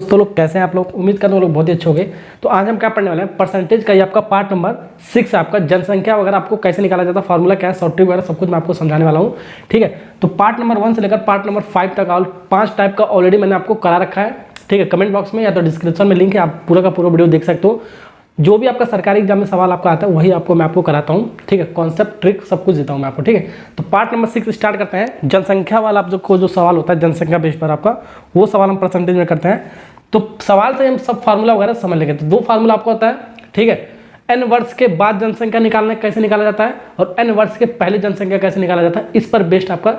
दोस्तों लोग कैसे हैं आप लोग? उम्मीद करते हैं लोग बहुत ही अच्छे होंगे। तो आज हम क्या पढ़ने वाले हैं, परसेंटेज का ये आपका पार्ट नंबर 6 है। आपका जनसंख्या वगैरह आपको कैसे निकाला जाता है, फार्मूला क्या है, शॉर्ट ट्रिक वगैरह सब कुछ मैं आपको समझाने वाला हूँ। ठीक है, तो पार्ट नंबर 1 से लेकर पार्ट नंबर 5 तक 5 टाइप का ऑलरेडी मैंने आपको करा रखा है। ठीक है, कमेंट बॉक्स में या तो डिस्क्रिप्शन में लिंक है, आप पूरा का पूरा वीडियो देख सकते हो। जो भी आपका सरकारी एग्जाम में सवाल आपका आता है वही मैं आपको कराता हूँ। ठीक है, कॉन्सेप्ट ट्रिक सब कुछ देता हूँ मैं आपको। ठीक है, तो पार्ट नंबर 6 स्टार्ट करते हैं। जनसंख्या वाला आप जो सवाल होता है जनसंख्या बेस पर आपका, वो सवाल हम परसेंटेज में करते हैं। तो सवाल से हम सब फार्मूला वगैरह समझ लेंगे। तो 2 फार्मूला आपको होता है। ठीक है, n वर्ष के बाद जनसंख्या निकालना कैसे निकाला जाता है और n वर्ष के पहले जनसंख्या कैसे निकाला जाता है, इस पर बेस्ड आपका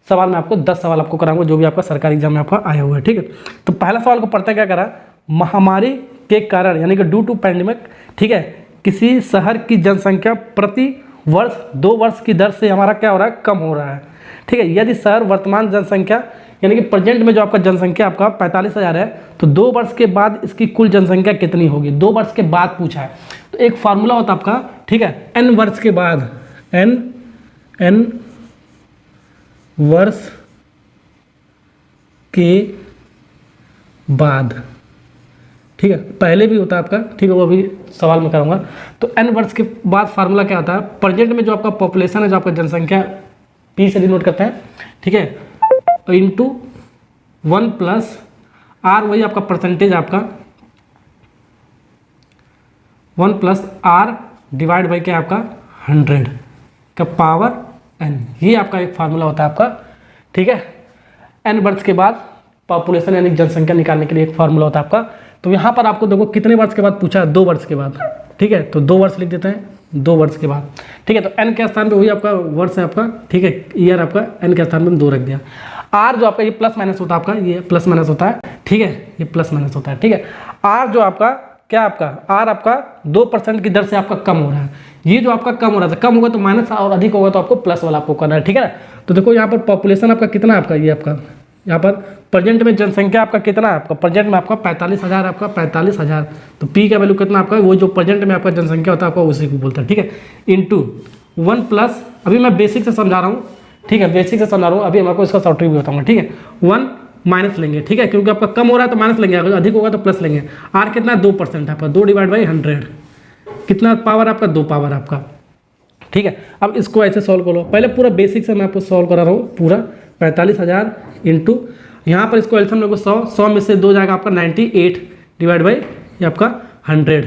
सवाल मैं आपको 10 सवाल आपको कराऊंगा जो भी आपका सरकारी एग्जाम में आपका आया हुआ है। ठीक है, तो पहला सवाल को पढ़ते क्या करा, महामारी के कारण यानी कि ड्यू टू पैंडेमिक, ठीक है, किसी शहर की जनसंख्या प्रति वर्ष 2 वर्ष की दर से हमारा क्या हो रहा है, कम हो रहा है। ठीक है, यदि शहर वर्तमान जनसंख्या यानी कि प्रेजेंट में जो आपका जनसंख्या आपका 45,000 है, तो 2 वर्ष के बाद इसकी कुल जनसंख्या कितनी होगी, 2 वर्ष के बाद पूछा है। तो एक फार्मूला होता है आपका, ठीक है, n वर्ष के बाद, n वर्ष के बाद, ठीक है, पहले भी होता है आपका। ठीक है, वो अभी सवाल में करूँगा। तो n वर्ष के बाद फार्मूला क्या होता है, प्रेजेंट में जो आपका पॉपुलेशन है, जो आपका जनसंख्या p से डिनोट करते हैं, ठीक है, इंटू 1 प्लस r, वही आपका परसेंटेज आपका 1 प्लस r डिवाइड बाई क्या आपका 100 का पावर n, ये आपका एक फार्मूला होता है आपका। ठीक है, n वर्ष के बाद पॉपुलेशन यानी जनसंख्या निकालने के लिए एक फार्मूला होता है आपका। तो यहाँ पर आपको देखो कितने वर्ष के बाद पूछा है, 2 वर्ष के बाद। ठीक है, तो 2 वर्ष लिख देते हैं, 2 वर्ष के बाद। ठीक है, तो n के स्थान पे वही आपका वर्ष है आपका। ठीक है, ईयर आपका n के स्थान पे 2 रख दिया। r जो आपका ये प्लस माइनस होता है आपका, ये प्लस माइनस होता है। ठीक है, ये प्लस माइनस होता है। ठीक है, r जो आपका क्या आपका r आपका 2% की दर से आपका कम हो रहा है। ये जो आपका कम हो रहा है, कम होगा तो माइनस और अधिक होगा तो आपको प्लस वाला आपको करना है। ठीक है ना, तो देखो यहाँ पर पॉपुलेशन आपका कितना है आपका, ये आपका यहाँ पर प्रेजेंट में जनसंख्या आपका कितना है, आपका प्रेजेंट में आपका 45,000 आपका 45,000। तो p का वैल्यू कितना आपका, वो जो प्रेजेंट में आपका जनसंख्या होता है आपका उसी को बोलता है। ठीक है, इंटू 1 प्लस, अभी मैं बेसिक से समझा रहा हूँ। ठीक है, बेसिक से समझा रहा हूँ, अभी हम आपको इसका शॉर्ट ट्रिक भी बताऊंगा। ठीक है, 1 माइनस लेंगे। ठीक है, क्योंकि आपका कम हो रहा है तो माइनस लेंगे, अगर अधिक होगा तो प्लस लेंगे। r कितना 2% है आपका, 2 डिवाइड बाई 100, कितना पावर आपका 2 पावर आपका। ठीक है, अब इसको ऐसे सॉल्व करो, पहले पूरा बेसिक से मैं आपको सॉल्व करा रहा हूँ पूरा। 45,000 इंटू यहाँ पर इसको एल्सियम लोगों 100 में से 2 जाएगा आपका 98 डिवाइड बाई ये आपका 100।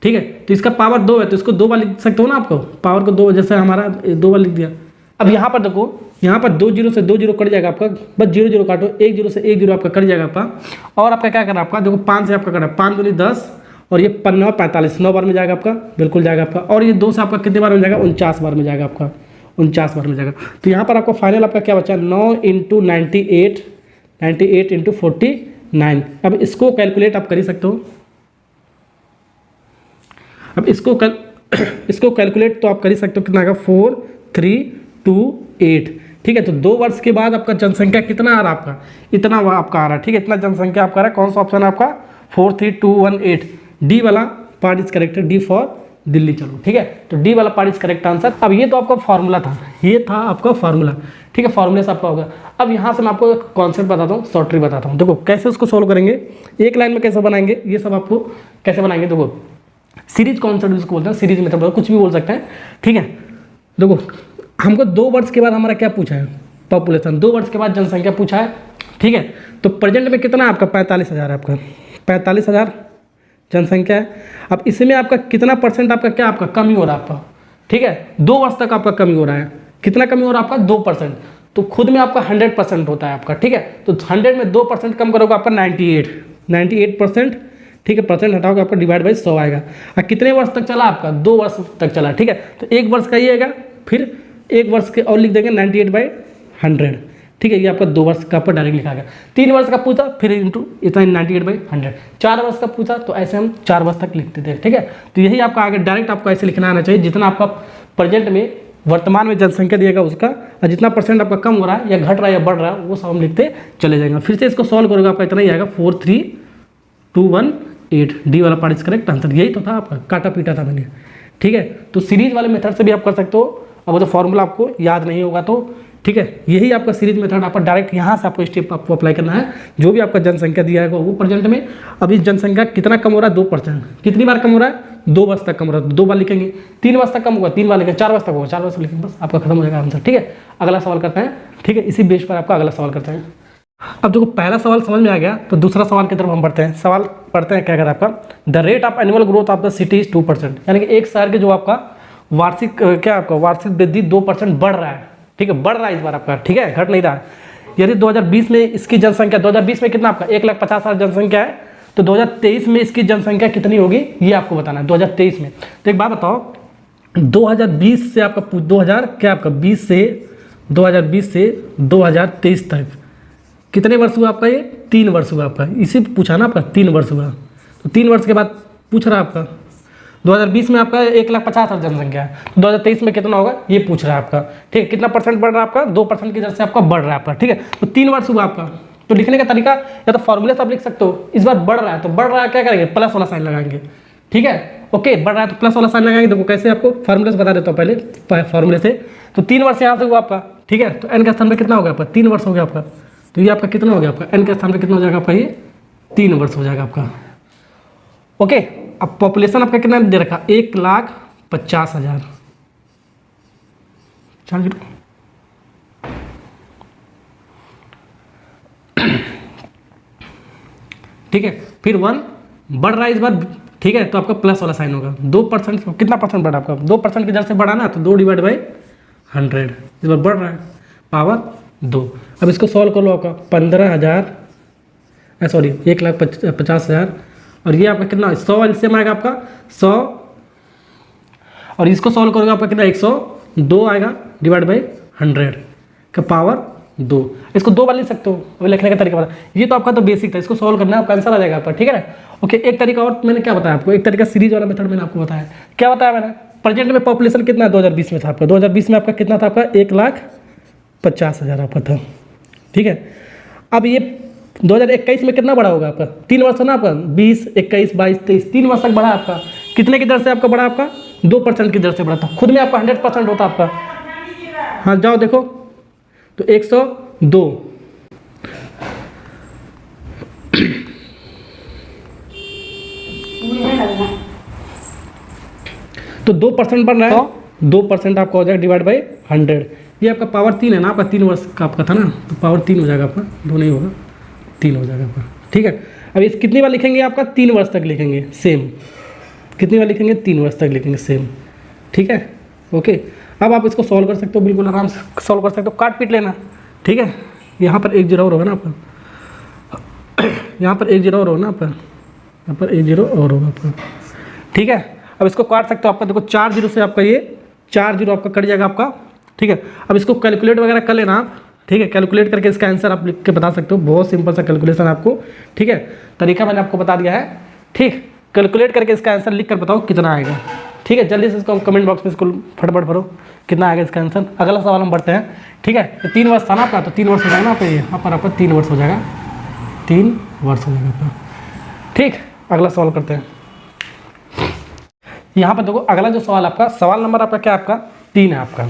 ठीक है, तो इसका पावर 2 है तो इसको 2 बार लिख सकते हो ना, आपको पावर को 2 जैसे हमारा 2 बार लिख दिया। अब यहाँ पर देखो, यहाँ पर 2 जीरो से 2 जीरो कट जाएगा आपका, बस 0 0 काटो, 1 जीरो से 1 जीरो आपका कट जाएगा आपका। और आपका क्या करना है आपका, देखो 5 से आपका करना है, 5 दूनी 10 और ये 9 45, 9 बार में जाएगा आपका, बिल्कुल जाएगा आपका। और ये 2 से आपका कितने बार में जाएगा, 49 बार में जाएगा आपका, 49 बार में जाएगा। तो यहाँ पर आपको फाइनल आपका क्या बचा, 9 इंटू 98 इंटू 49। अब इसको कैलकुलेट आप कर ही सकते हो। अब इसको कैलकुलेट तो आप कर ही सकते हो, कितना आएगा 4328। ठीक है, तो 2 वर्ष के बाद आपका जनसंख्या कितना आ रहा है आपका, इतना आपका आ रहा है। ठीक है, इतना जनसंख्या आपका आ रहा है। कौन सा ऑप्शन है आपका, 43218, डी वाला part is correct, D for Delhi. चलो ठीक है, तो डी वाला पार्ट इज करेक्ट आंसर। अब ये तो आपका फार्मूला था, ये था आपका फार्मूला। ठीक है, फार्मूले से आपका होगा। अब यहाँ से मैं आपको एक कॉन्सेप्ट बताता हूँ, शॉर्ट ट्रिक बताता हूँ। देखो कैसे उसको सोल्व करेंगे, एक लाइन में कैसे बनाएंगे, ये सब आपको कैसे बनाएंगे। देखो सीरीज कॉन्सेप्ट जिसको बोलते हैं, सीरीज मेथड कुछ भी बोल सकते हैं। ठीक है, देखो हमको 2 वर्ष के बाद हमारा क्या पूछा है, पॉपुलेशन, 2 वर्ष के बाद जनसंख्या पूछा है। ठीक है, तो प्रेजेंट में कितना है आपका 45,000 आपका 45,000 जनसंख्या है। अब इसमें आपका कितना परसेंट आपका क्या आपका कमी हो रहा है आपका। ठीक है, 2 वर्ष तक आपका कमी हो रहा है, कितना कमी हो रहा है आपका 2%। तो खुद में आपका 100% होता है आपका। ठीक है, तो 100 में 2% कम करोगे आपका 98%। ठीक है, परसेंट हटाओगे आपका डिवाइड बाई 100 आएगा। और कितने वर्ष तक चला आपका, 2 वर्ष तक चला। ठीक है, तो 1 वर्ष का ये आएगा, फिर 1 वर्ष के और लिख देंगे 98/100। ठीक है, ये आपका 2 वर्ष का आपका डायरेक्ट लिखा गया। 3 वर्ष का पूछा फिर इंटू इतना 98/100। 4 वर्ष का पूछा तो ऐसे हम 4 वर्ष तक लिखते थे। ठीक है, तो यही आपका आगे डायरेक्ट आपको ऐसे लिखना आना चाहिए, जितना आपका प्रेजेंट में वर्तमान में जनसंख्या दिएगा उसका, और जितना परसेंट आपका कम हो रहा है या घट रहा है या बढ़ रहा है वो सब हम लिखते चले जाएंगे। फिर से इसको सॉल्व करोगे आपका इतना ही आएगा 43218, डी वाला पार्ट इज करेक्ट आंसर। यही तो था आपका, काटा पीटा था मैंने। ठीक है, तो सीरीज वाले मेथड से भी आप कर सकते हो। अब वो तो फॉर्मूला आपको याद नहीं होगा तो ठीक है, यही आपका सीरीज मेथड आपका डायरेक्ट यहाँ से आपको स्टेप आपको अप्लाई करना है। जो भी आपका जनसंख्या दिया है वो प्रेजेंट में, अभी जनसंख्या कितना कम हो रहा है 2%, कितनी बार कम हो रहा है 2 वर्ष तक कम हो रहा है, 2 बार लिखेंगे, 3 वर्ष तक कम होगा 3 बार लिखेंगे, 4 वर्ष तक होगा 4 वर्ष लिखेंगे, बस आपका खत्म हो जाएगा आंसर। ठीक है, अगला सवाल करते हैं। ठीक है, इसी बेस पर आपका अगला सवाल करते हैं। अब देखो पहला सवाल समझ में आ गया, तो दूसरा सवाल की तरफ हम बढ़ते हैं। सवाल पढ़ते हैं क्या कर आपका, the rate of annual growth of the city is 2%, यानी कि एक शहर के जो आपका वार्षिक क्या आपका वार्षिक वृद्धि 2% बढ़ रहा है। ठीक है, बढ़ रहा है इस बार आपका, ठीक है, घट नहीं रहा है। यदि 2020 में इसकी जनसंख्या 2020 में कितना आपका 1,50,000 जनसंख्या है, तो 2023 में इसकी जनसंख्या कितनी होगी ये आपको बताना है 2023 में। तो एक बात बताओ, 2020 से आपका 2020 से 2023 तक कितने वर्ष हुआ आपका, ये 3 वर्ष हुआ आपका, इसी पूछा ना आपका 3 वर्ष हुआ, तो 3 वर्ष के बाद पूछ रहा है आपका 2020 में आपका 1,50,000 जनसंख्या है, 2023 में कितना होगा ये पूछ रहा है आपका। ठीक है, कितना परसेंट बढ़ रहा है आपका, 2% की दर से आपका बढ़ रहा है आपका। ठीक है, तो 3 वर्ष हुआ आपका, तो लिखने का तरीका या तो फॉर्मूले से आप लिख सकते हो, इस बार बढ़ रहा है तो बढ़ रहा है क्या करेंगे, प्लस वाला साइन लगाएंगे। ठीक है, ओके, बढ़ रहा है तो प्लस वाला साइन लगाएंगे। देखो कैसे, आपको फार्मूले से बता देता हूँ पहले फार्मूले से। तो 3 वर्ष यहाँ से हुआ आपका, ठीक है, तो एन के स्थान पर कितना हो गया आपका 3 वर्ष हो गया आपका, तो ये आपका कितना हो गया आपका एन के स्थान पर कितना हो जाएगा आपका, ये 3 वर्ष हो जाएगा आपका। ओके, अब पॉपुलेशन आपका कितना दे रखा 1,50,000, ठीक है, फिर 1 बढ़ रहा है इस बार। ठीक है, तो आपका प्लस वाला साइन होगा, 2% कितना परसेंट बढ़ा आपका 2% की दर से बढ़ा ना, तो 2/100 इस बार बढ़ रहा है, पावर 2। अब इसको सॉल्व कर लो, आपका 1,50,000 और ये आपका कितना 100 एलसीएम आएगा आपका 100, और इसको सॉल्व करोगे आपका कितना 102 आएगा /100 का पावर 2। इसको 2 बार लिख सकते हो, अभी लिखने का तरीका बता, ये तो आपका तो बेसिक था, इसको सॉल्व करना है आपका आंसर आ जाएगा आपका। ठीक है, ओके, एक तरीका और मैंने क्या बताया आपको, एक तरीका सीरीज वाला मेथड मैंने आपको बताया। क्या बताया मैंने, प्रेजेंट में पॉपुलेशन कितना 2020 में था आपका, 2020 में आपका कितना था आपका 1,50,000 आपका था। ठीक है, अब ये 2021 में कितना बढ़ा होगा आपका 3 वर्ष ना आपका 20, 21, 22, 23 3 वर्ष तक बढ़ा आपका, कितने की दर से आपका बढ़ा आपका 2% की दर से बढ़ा था, खुद में आपका 100% होता आपका। हाँ जाओ देखो, तो 102 तो 2% बढ़ रहा है, 2% आपका हो जाएगा /100। ये आपका पावर 3 है ना आपका, 3 वर्ष का आपका था ना, तो पावर 3 हो जाएगा आपका, 2 नहीं होगा 3 हो जाएगा आपका। ठीक है, अब इस कितनी बार लिखेंगे आपका 3 वर्ष तक लिखेंगे सेम, कितनी बार लिखेंगे 3 वर्ष तक लिखेंगे सेम। ठीक है, ओके, अब आप इसको सॉल्व कर सकते हो, बिल्कुल आराम से सॉल्व कर सकते हो, काट पीट लेना। ठीक है, यहाँ पर 1 0 और होगा ना आपका, यहाँ पर 1 0 और होगा ना आपका, यहाँ पर 1 0 और होगा आपका। ठीक है, अब इसको काट सकते हो आपका, देखो 4 0 से आपका ये 4 0 आपका कट जाएगा आपका। ठीक है, अब इसको कैलकुलेट वगैरह कर लेना आप। ठीक है, कैलकुलेट करके इसका आंसर आप लिख के बता सकते हो, बहुत सिंपल सा कैलकुलेशन आपको। ठीक है, तरीका मैंने आपको बता दिया है। ठीक, कैलकुलेट करके इसका आंसर लिख कर बताओ कितना आएगा। ठीक है, जल्दी से इसको कमेंट बॉक्स में इसको फटाफट भरो कितना आएगा इसका आंसर। अगला सवाल हम बढ़ते हैं। ठीक है, तो 3 वर्ष था ना आपका, तो 3 वर्ष हो जाएगा ना आपका, यहाँ पर आपका 3 वर्ष हो जाएगा, 3 वर्ष हो जाएगा आपका। ठीक, अगला सवाल करते हैं। यहाँ पर देखो अगला जो सवाल आपका, सवाल नंबर आपका क्या आपका 3 है आपका।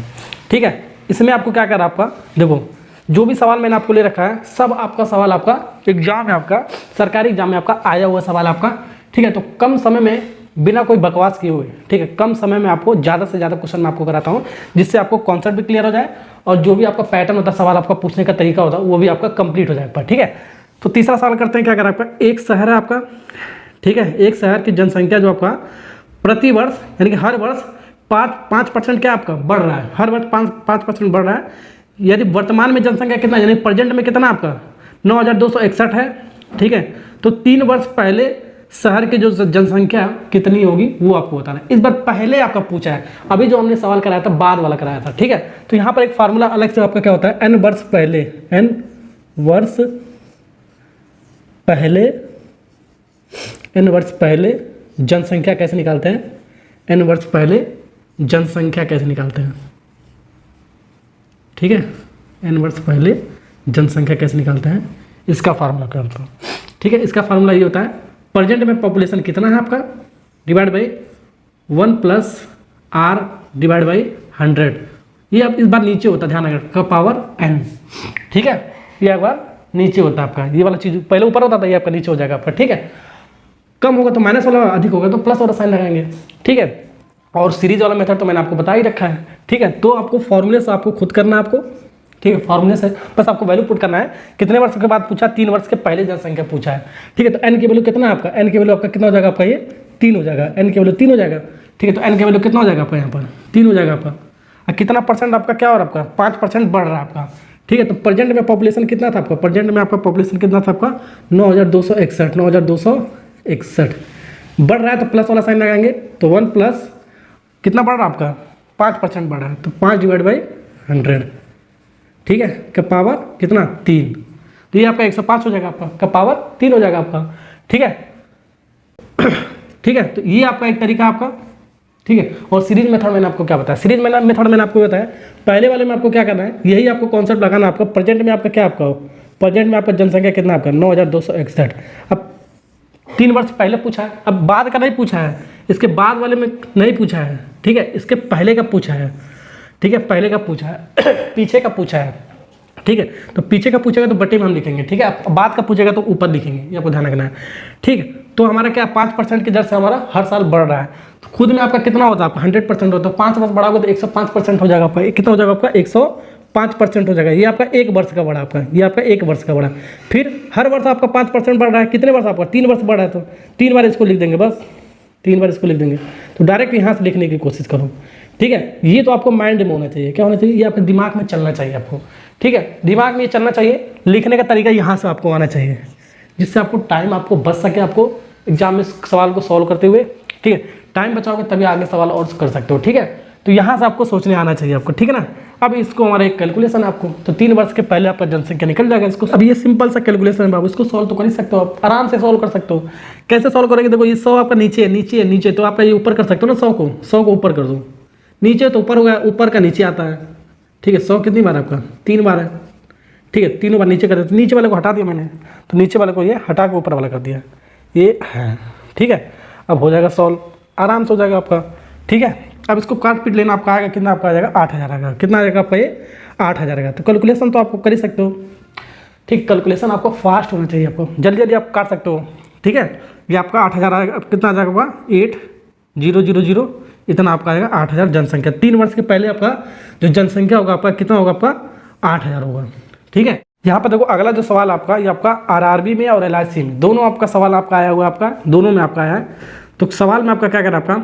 ठीक है, इसमें आपको क्या करना आपका, देखो जो भी सवाल मैंने आपको ले रखा है सब आपका सवाल आपका एग्जाम है, आपका सरकारी एग्जाम में आपका आया हुआ सवाल आपका। ठीक है, तो कम समय में बिना कोई बकवास किए हुए, ठीक है, कम समय में आपको ज़्यादा से ज़्यादा क्वेश्चन मैं आपको कराता हूँ, जिससे आपको कॉन्सेप्ट भी क्लियर हो जाए और जो भी आपका पैटर्न होता है सवाल आपका पूछने का तरीका होता है वो भी आपका कंप्लीट हो जाएगा। ठीक है, तो तीसरा सवाल करते हैं। क्या करें आपका, एक शहर है आपका। ठीक है, एक शहर की जनसंख्या जो आपका प्रति वर्ष यानी कि हर वर्ष 5% क्या आपका बढ़ रहा है, हर वर्ष 5% बढ़ रहा है। यदि वर्तमान में जनसंख्या कितना यानी प्रेजेंट में कितना आपका 9,261 है। ठीक है, तो 3 वर्ष पहले शहर की जो जनसंख्या कितनी होगी वो आपको बताना है। इस बार पहले आपका पूछा है, अभी जो हमने सवाल कराया था बाद वाला कराया था। ठीक है, तो यहाँ पर एक फार्मूला अलग से आपका क्या होता है, n वर्ष पहले जनसंख्या कैसे निकालते हैं, n वर्ष पहले जनसंख्या कैसे निकालते हैं। ठीक है, n वर्ष पहले जनसंख्या कैसे निकालते हैं, इसका फार्मूला करता हूँ। ठीक है, इसका फार्मूला ये होता है, प्रेजेंट में पॉपुलेशन कितना है आपका /1 + r/100 ये अब इस बार नीचे होता है, ध्यान रखना, का पावर n, ठीक है। ये एक बार नीचे होता है आपका, ये वाला चीज़ पहले ऊपर होता था, ये आपका नीचे हो जाएगा आपका, ठीक है। कम होगा तो माइनस वाला, अधिक होगा तो प्लस वाला साइन लगाएंगे, ठीक है। और सीरीज वाला मेथड तो मैंने आपको बता ही रखा है, ठीक है। तो आपको फॉर्मूले से आपको खुद करना है आपको, ठीक है। फॉर्मूले से बस आपको वैल्यू पुट करना है। कितने वर्ष के बाद पूछा, 3 वर्ष के पहले जनसंख्या पूछा है, ठीक है। तो n की वैल्यू कितना है आपका, n की वैल्यू आपका कितना हो जाएगा आपका, ये 3 हो जाएगा, n की वैल्यू 3 हो जाएगा, ठीक है। तो n की वैल्यू कितना हो जाएगा आपका, यहाँ पर 3 हो जाएगा आपका। और कितना परसेंट आपका क्या हो रहा है आपका, 5% बढ़ रहा है आपका, ठीक है। तो प्रेजेंट में पॉपुलेशन कितना था आपका, प्रेजेंट में आपका पॉपुलेशन कितना था आपका 9261, 9261 बढ़ रहा है, तो प्लस वाला साइन लगाएंगे। तो 1 प्लस कितना बढ़ रहा है आपका, 5% बढ़ रहा है, तो 5/100, ठीक है, का पावर कितना 3। तो ये आपका 105 हो जाएगा आपका, का पावर 3 हो जाएगा आपका, ठीक है। ठीक है, तो ये आपका एक तरीका आपका, ठीक है। और सीरीज मेथड मैंने आपको क्या बताया, सीरीज मेथड मैंने आपको बताया, पहले वाले में आपको क्या करना है, यही आपको कॉन्सेप्ट लगाना है आपका। प्रेजेंट में आपका क्या आपका हो, प्रेजेंट में आपका जनसंख्या कितना आपका 9261। अब 3 वर्ष पहले पूछा है, अब बाद का नहीं पूछा है, इसके बाद वाले में नहीं पूछा है, ठीक है। इसके पहले का पूछा है, ठीक है, पहले का पूछा है, पीछे का पूछा है, ठीक है। तो पीछे का पूछेगा तो बटे में हम लिखेंगे, ठीक है। बाद का पूछेगा तो ऊपर लिखेंगे, ये आपको ध्यान रखना है, ठीक है। तो हमारा क्या 5% की दर से हमारा हर साल बढ़ रहा है। तो खुद में आपका कितना होता है, आपका 100% होता है। 5 वर्ष बढ़ा होगा तो 105% हो जाएगा आपका। कितना हो जाएगा आपका 105% हो जाएगा। ये आपका 1 वर्ष का बढ़ा आपका, ये आपका 1 वर्ष का बढ़ा। फिर हर वर्ष आपका 5% बढ़ रहा है, कितने वर्ष आपका 3 वर्ष बढ़ रहा है, तो 3 बार इसको लिख देंगे, बस 3 बार इसको लिख देंगे। तो डायरेक्ट यहाँ से लिखने की कोशिश करो, ठीक है। ये तो आपको माइंड में होना चाहिए, क्या होना चाहिए, ये आपके दिमाग में चलना चाहिए आपको, ठीक है। दिमाग में ये चलना चाहिए, लिखने का तरीका यहाँ से आपको आना चाहिए, जिससे आपको टाइम आपको बच सके, आपको एग्जाम में सवाल को सॉल्व करते हुए, ठीक है। टाइम बचाओगे तभी आगे सवाल और कर सकते हो, ठीक है। तो यहाँ से आपको सोचने आना चाहिए आपको, ठीक है ना। अब इसको हमारा एक कैलकुलेशन है आपको, तो 3 वर्ष के पहले आपका जनसंख्या निकल जाएगा इसको। अब ये सिंपल सा कैलकुलेशन है बाबू, इसको सॉल्व तो कर ही सकते हो आप, आराम से सॉल्व कर सकते हो। कैसे सॉल्व करेंगे, देखो ये 100 आपका नीचे है, नीचे है, नीचे, तो आपका ये ऊपर कर सकते हो ना, 100 को ऊपर कर दो, नीचे तो ऊपर होगा, ऊपर का नीचे आता है, ठीक है। 100 कितनी बार आपका 3 बार है, ठीक है। 3 बार नीचे कर दिया, तो नीचे वाले को हटा दिया मैंने, तो नीचे वाले को ये हटा के ऊपर वाला कर दिया, ये है, ठीक है। अब हो जाएगा सॉल्व, आराम से हो जाएगा आपका, ठीक है। अब इसको काट पीट लेना, आपका आएगा कितना, आपका आ जाएगा 8000 आएगा। कितना आएगा आपका, ये 8000 आएगा। तो कैलकुलेशन तो आपको कर ही सकते हो, ठीक। कैलकुलेशन आपको फास्ट होना चाहिए, आपको जल्दी जल्दी आप काट सकते हो, ठीक है। ये आपका 8000 आएगा। अब कितना आ जाएगा 8000, इतना आपका आएगा 8000 जनसंख्या। 3 वर्ष के पहले आपका जो जनसंख्या होगा आपका कितना होगा, आपका 8000 होगा, ठीक है। यहाँ पर देखो अगला जो सवाल आपका, ये आपका आरआरबी में और एलआईसी में दोनों आपका सवाल आपका आया हुआ, आपका दोनों में आपका आया है। तो सवाल में आपका क्या करना, आपका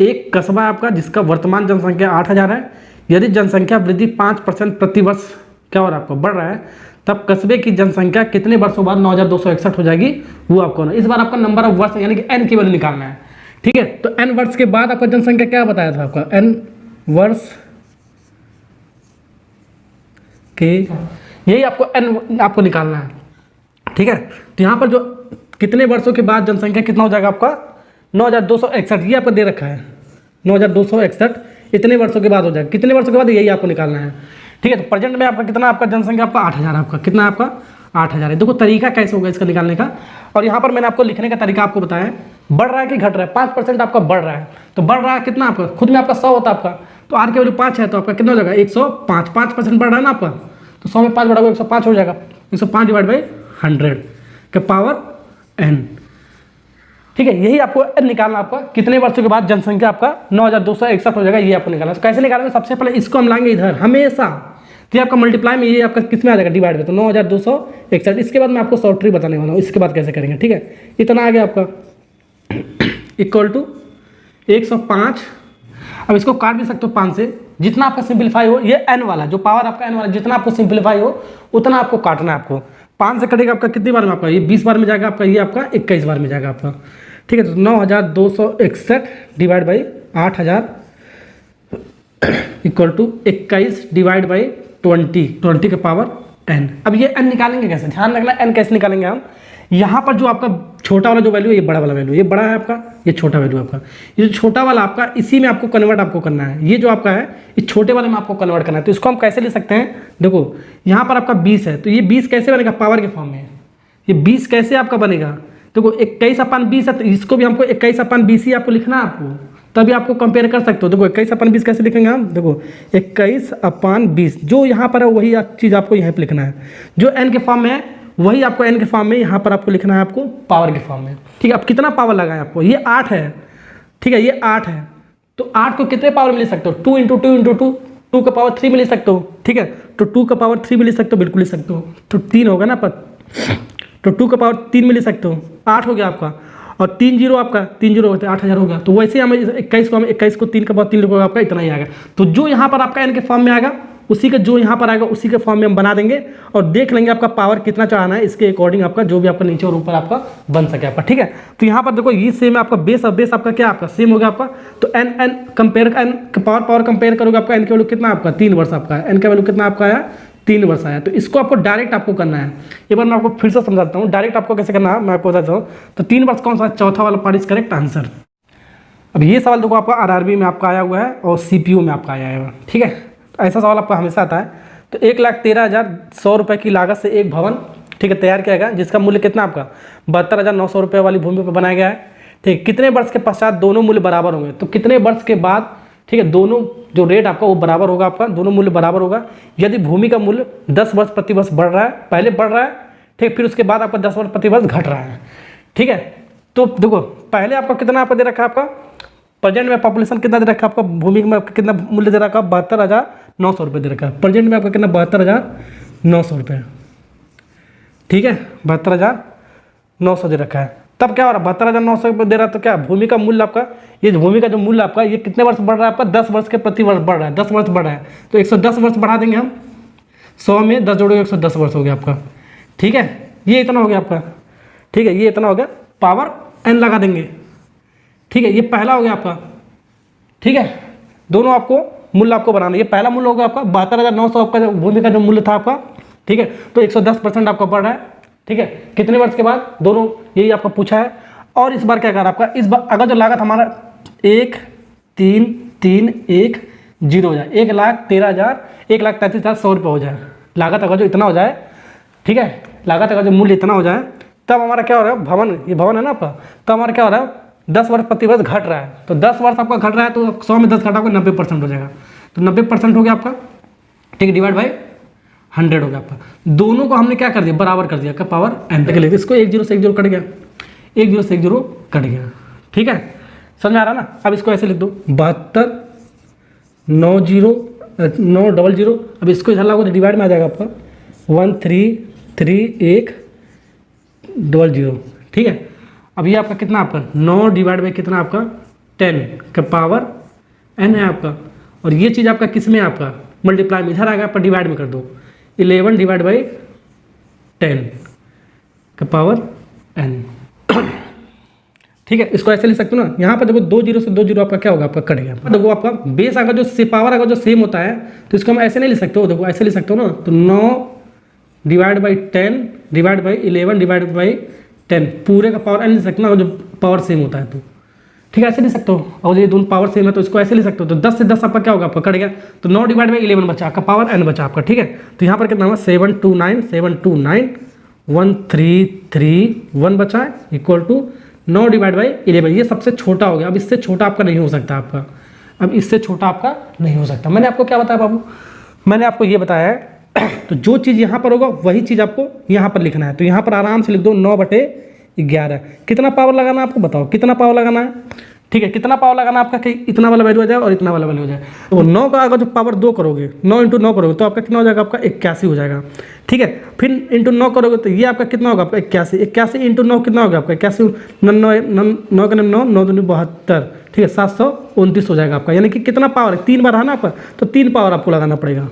एक कस्बा आपका जिसका वर्तमान जनसंख्या 8000 है, यदि जनसंख्या वृद्धि 5% प्रति वर्ष क्या हो रहा है, आपको बढ़ रहा है, तब कस्बे की जनसंख्या कितने वर्षों बाद 9261 हो जाएगी, वो आपको ना। इस बार आपका नंबर ऑफ वर्ष यानी कि n की वैल्यू निकालना है, ठीक है। तो n वर्ष के बाद आपका जनसंख्या क्या बताया था, आपका n वर्ष के, यही आपको n आपको निकालना है, ठीक है। तो यहाँ पर जो कितने वर्षों के बाद जनसंख्या कितना हो जाएगा आपका 9261, ये आपको दे रखा है 9261, इतने वर्षों के बाद हो जाएगा। कितने वर्षों के बाद, यही आपको निकालना है, ठीक है। तो प्रेजेंट में आपका कितना, आपका जनसंख्या आपका 8000, आपका कितना, आपका 8000 है। देखो तरीका कैसे होगा इसका निकालने का, और यहाँ पर मैंने आपको लिखने का तरीका आपको बताया है। बढ़ रहा है कि घट रहा है, 5% आपका बढ़ रहा है, तो बढ़ रहा है कितना आपका, खुद में आपका 100 होता है आपका, तो आर की वैल्यू 5 है, तो आपका कितना हो जाएगा 105, 5% बढ़ रहा है ना आपका, तो 100 में 5 बढ़ा 105 हो जाएगा। 105/100 का पावर n, ठीक है। यही आपको n निकालना, आपका कितने वर्षों के बाद जनसंख्या आपका 9261 हो जाएगा, ये आपको निकालना। तो कैसे निकालेंगे, सबसे पहले इसको हम लाएंगे इधर हमेशा, तो ये आपका मल्टीप्लाई में, ये आपका किस में आ जाएगा, डिवाइड में, तो 9261। इसके बाद मैं आपको शॉर्ट ट्रिक बताने वाला हूँ, इसके बाद कैसे करेंगे, ठीक है। इतना आ गया आपका इक्वल टू 105। अब इसको काट भी सकते हो 5 से, जितना आपका सिंप्लीफाई हो, ये n वाला जो पावर आपका n वाला जितना आपको सिंप्लीफाई हो उतना आपको काटना है। आपको 5 से कटेगा आपका कितनी बार में, आपका ये 20 बार में जाएगा, आपका ये आपका 21 बार में जाएगा आपका, ठीक है। तो 9261 divide by 8000 equal to 21 divide by 20 के पावर n। अब ये n निकालेंगे कैसे, ध्यान रखना, n कैसे निकालेंगे हम। यहाँ पर जो आपका छोटा वाला जो वैल्यू है, ये बड़ा वाला वैल्यू, ये बड़ा है आपका, ये छोटा वैल्यू आपका, ये जो छोटा वाला आपका, इसी में आपको कन्वर्ट आपको करना है। ये जो आपका है, इस छोटे वाले में आपको कन्वर्ट करना है। तो इसको हम कैसे ले सकते हैं, देखो यहाँ पर आपका 20 है, तो ये 20 कैसे बनेगा, पावर के फॉर्म में। ये 20 कैसे आपका बनेगा, देखो 21/20 है, तो इसको भी हमको 21/20 ही आपको लिखना है आपको। तभी आपको कंपेयर कर सकते हो। देखो 21/20 कैसे लिखेंगे हम, देखो 21/20 जो यहाँ पर है वही चीज़ आपको यहाँ पे लिखना है, जो एन के फॉर्म में है वही आपको एन के फॉर्म में यहाँ पर आपको लिखना है, आपको पावर के फॉर्म में। ठीक है, अब कितना पावर लगा है आपको, ये 8 है। ठीक है, ये 8 है, तो 8 को कितने पावर में लिख सकते हो, 2 × 2 × 2, 2 का पावर 3 में लिख सकते हो। ठीक है, तो 2 का पावर 3 में लिख सकते हो, बिल्कुल लिख सकते हो। तो 3 होगा ना पर, तो 2 का पावर 3 में लिख सकते हो, 8 हो गया आपका, और 3 जीरो आपका, 3 जीरो होते 8000 हो गया। तो वैसे हमें 21 को 3 का पावर 3 लिखोगे आपका इतना ही आएगा। तो जो यहाँ पर आपका एन के फॉर्म में आएगा उसी का जो यहाँ पर आएगा उसी के फॉर्म में हम बना देंगे और देख लेंगे आपका पावर कितना चढ़ाना है, इसके अकॉर्डिंग आपका जो भी आपका नीचे और ऊपर आपका बन सके आपका। ठीक है, तो यहाँ पर देखो ये सेम है आपका बेस, और बेस आपका क्या आपका सेम हो गया आपका। तो n compare, n power compare करोगे आपका, एन का वैल्यू कितना आपका 3 वर्ष आपका है, एन का वैल्यू कितना आपका आया 3 वर्ष आया। तो इसको आपको डायरेक्ट आपको करना है। एक बार मैं आपको फिर से समझाता हूँ डायरेक्ट आपको कैसे करना है, मैं आपको बताता हूँ। तो 3 वर्ष कौन सा, चौथा वाला पार्ट इज करेक्ट आंसर। अब ये सवाल देखो आपका आरआरबी में आपका आया हुआ है और सीपीयू में आपका आया है। ठीक है, तो ऐसा सवाल आपका हमेशा आता है। तो 1,13,100 रुपये की लागत से एक भवन, ठीक है, तैयार किया गया जिसका मूल्य कितना आपका 72,900 रुपये वाली भूमि पर बनाया गया है। ठीक है, कितने वर्ष के पश्चात दोनों मूल्य बराबर होंगे, तो कितने वर्ष के बाद, ठीक है, दोनों जो रेट आपका वो बराबर होगा, आपका दोनों मूल्य बराबर होगा। यदि भूमि का मूल्य 10 वर्ष प्रति वर्ष बढ़ रहा है, पहले बढ़ रहा है, ठीक, फिर उसके बाद आपका 10 वर्ष प्रति वर्ष घट रहा है। ठीक है, तो देखो पहले आपका कितना आपका दे रखा है, आपका प्रेजेंट में पॉपुलेशन कितना दे रखा है, आपका भूमि में आपका कितना मूल्य दे रखा है 72,900 रुपये दे रखा है। प्रेजेंट में आपका कितना 72,900 रुपये। ठीक है, 72,900 दे रखा है। तब क्या हो रहा है 72,900 रुपये दे रहा है, तो क्या भूमि का मूल्य आपका, ये भूमि का जो मूल्य आपका ये कितने वर्ष बढ़ रहा है आपका 10 वर्ष के प्रति वर्ष बढ़ रहा है, 10 वर्ष बढ़ रहा है। तो 110 वर्ष बढ़ा देंगे हम, 100 में 10 जोड़ोगे 110 वर्ष हो गया आपका। ठीक है, ये इतना हो गया आपका। ठीक है, ये इतना हो गया, पावर एन लगा देंगे। ठीक है, ये पहला हो गया आपका। ठीक है, दोनों आपको मूल्य आपको बनाना, ये पहला मूल्य होगा आपका 72,900 आपका जो भूमि का जो मूल्य था आपका। ठीक है, तो 110% आपका बढ़ रहा है। ठीक है, कितने वर्ष के बाद, दोनों यही आपका पूछा है। और इस बार क्या कर आपका, इस बार अगर जो लागत हमारा 1,3,3,1,0 हो जाए, 1,13,133,100 रुपये हो जाए लागत, अगर जो इतना हो जाए, ठीक है, लागत अगर जो मूल्य इतना हो जाए, तब हमारा क्या हो रहा है, भवन, ये भवन है ना आपका, तब हमारा क्या हो रहा है 10 वर्ष प्रति वर्ष घट रहा है। तो 10 वर्ष आपका घट रहा है, तो 100 में 10 घटाओगे 90% हो जाएगा। तो 90% हो गया आपका। ठीक है, डिवाइड बाई 100 हो गया आपका। दोनों को हमने क्या कर दिया, बराबर कर दिया, का पावर एन तक ले, इसको 1 0 से 1 0 कट गया, 1 0 से 1 0 कट गया। ठीक है, समझ में आ रहा ना। अब इसको ऐसे लिख दो 72,900। अब इसको इधर लागो तो डिवाइड में आ जाएगा आपका 13,3,1,0। ठीक है, अब ये आपका कितना, आपका 9 डिवाइड बाई कितना आपका 10 का पावर एन है आपका। और ये चीज़ आपका किस में आपका मल्टीप्लाई में, इधर आएगा आपका डिवाइड में कर दो 11 डिवाइड बाई 10 का पावर एन। ठीक है, इसको ऐसे लिख सकते हो ना। यहाँ पर देखो 2 0 से 2 0 आपका क्या होगा, आपका कट गया। देखो आपका बेस अगर जो पावर अगर जो सेम होता है तो इसको हम ऐसे नहीं लिख सकते हो, देखो ऐसे लिख सकते हो ना। तो 9 divide by 10 divide by 11 divide by 10 पूरे का पावर एन लिख सकते हो, जो पावर सेम होता है। तो ठीक है, ऐसे लिख सकते हो। और ये दोनों पावर सेम है तो इसको ऐसे लिख सकते हो। तो 10 से 10 आपका क्या होगा, आपका कट गया। तो 9 डिवाइड बाई 11 बचा, आपका पावर एन बचा आपका। ठीक है, तो यहाँ पर कितना हुआ 729 बचा है, इक्वल टू 9 डिवाइड बाई 11। ये सबसे छोटा हो गया। अब इससे छोटा आपका नहीं हो सकता आपका, अब इससे छोटा आपका नहीं हो सकता। मैंने आपको क्या बताया बाबू, मैंने आपको ये बताया है तो जो चीज़ यहाँ पर होगा वही चीज़ आपको यहाँ पर लिखना है। तो यहाँ पर आराम से लिख दो 9/11। कितना पावर लगाना है आपको बताओ, कितना पावर लगाना है। ठीक है, कितना पावर लगाना आपका कि इतना वाला वैल्यू हो जाए और इतना वाला वैल्यू हो जाए। तो 9 का अगर जो पावर 2 करोगे, 9 × 9 करोगे तो आपका कितना हो जाएगा, आपका 81 हो जाएगा। ठीक है, फिर × 9 करोगे तो ये आपका कितना होगा, आपका 81 × 9 कितना होगा आपका 81, 9 के 9 9 दूनी 72। ठीक है, 729 हो जाएगा आपका। यानी कि कितना पावर है, 3 बार है ना आपका, तो 3 पावर आपको लगाना पड़ेगा।